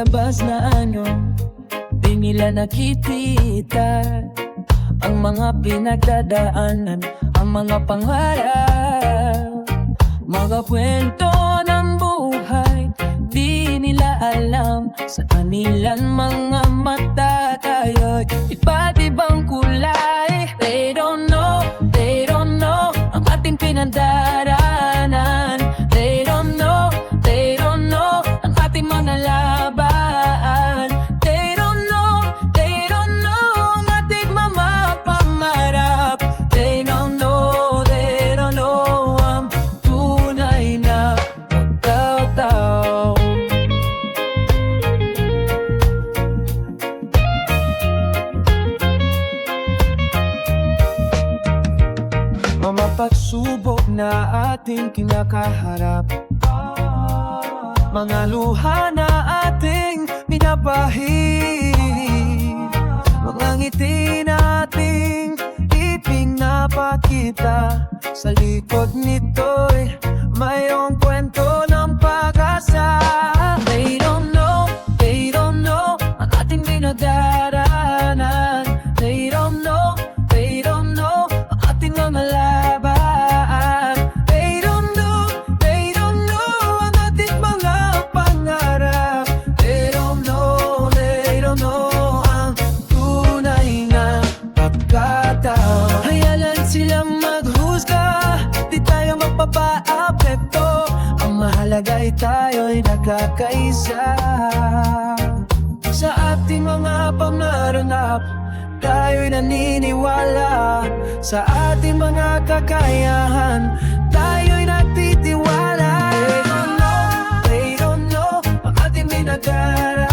labas na anyo, di nila nakikita ang mga pinagdadaanan, ang mga pangarap, mga kwento ng buhay. Di nila alam sa kanilang mga mata tayo'y iba't ibang kulay. They don't know ang ating pinagdaraanan. They don't know ang ating mga laban. They don't know ang ating mga pangarap. They don't know ang tunay na pagkatao. Mga pagsubok na ating kinakaharap, mga luha na ating binabahid, mga ngiti nating ipinapakita. Sa likod nito'y mayroong kwento ng pag-asa. They don't know ang ating dinadaanan. They don't know ang ating mga laban. They don't know ang ating mga pangarap. They don't know ang tunay na pagkatao. Hayalan silang maghusga, di tayo magpapaapekto. Ang mahalaga'y tayo'y nakakaisa. Sa ating mga pangarap, tayo'y naniniwala. Sa ating mga kakayahan, tayo'y nagtitiwala. They don't know ang ating binagara.